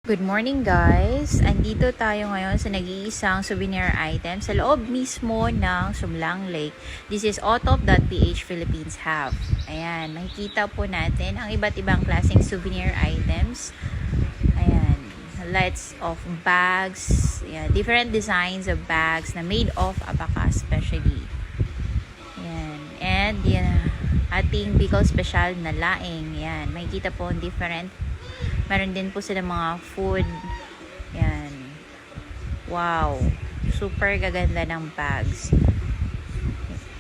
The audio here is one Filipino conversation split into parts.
Good morning guys! Andito tayo ngayon sa nag-iisang souvenir item sa loob mismo ng Sumlang Lake. This is Otop.ph Philippines Have. Ayan, makikita po natin ang iba't ibang klaseng souvenir items. Ayan, lots of bags, ayan, different designs of bags na made of abaca especially. Ayan, and yan, ating Bicol Special na laing. Ayan, makikita po different. Meron din po sila mga food. Yan. Wow. Super gaganda ng bags.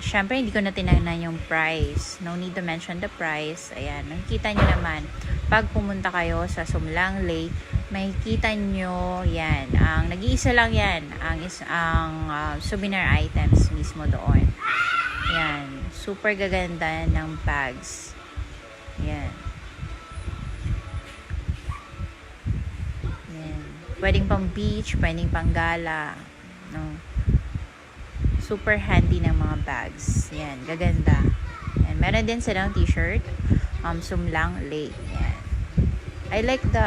Siyempre, hindi ko na tinagnan yung price. No need to mention the price. Ayan. Makikita nyo naman. Pag pumunta kayo sa Sumlang Lake, makikita nyo yan. Ang nag-iisa lang yan. Ang souvenir items mismo doon. Yan. Super gaganda ng bags. Yan. Pwedeng pang beach, pwedeng pang gala. No? Super handy ng mga bags. Yan, gaganda. And meron din silang t-shirt. Sumlang Lake. Yan. I like the,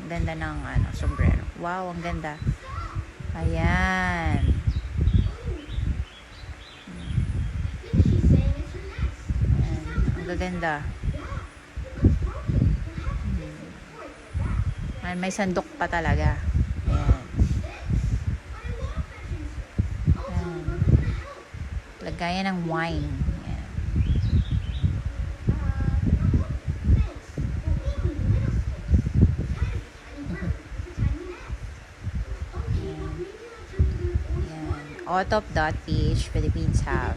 ganda ng, sombrero. Wow, ang ganda. Ayan. Ayan, ang gaganda. May sandok pa talaga. Ayan. Ayan. Lagayan ng wine. Ayan. Ayan. Otop.ph Philippines Have.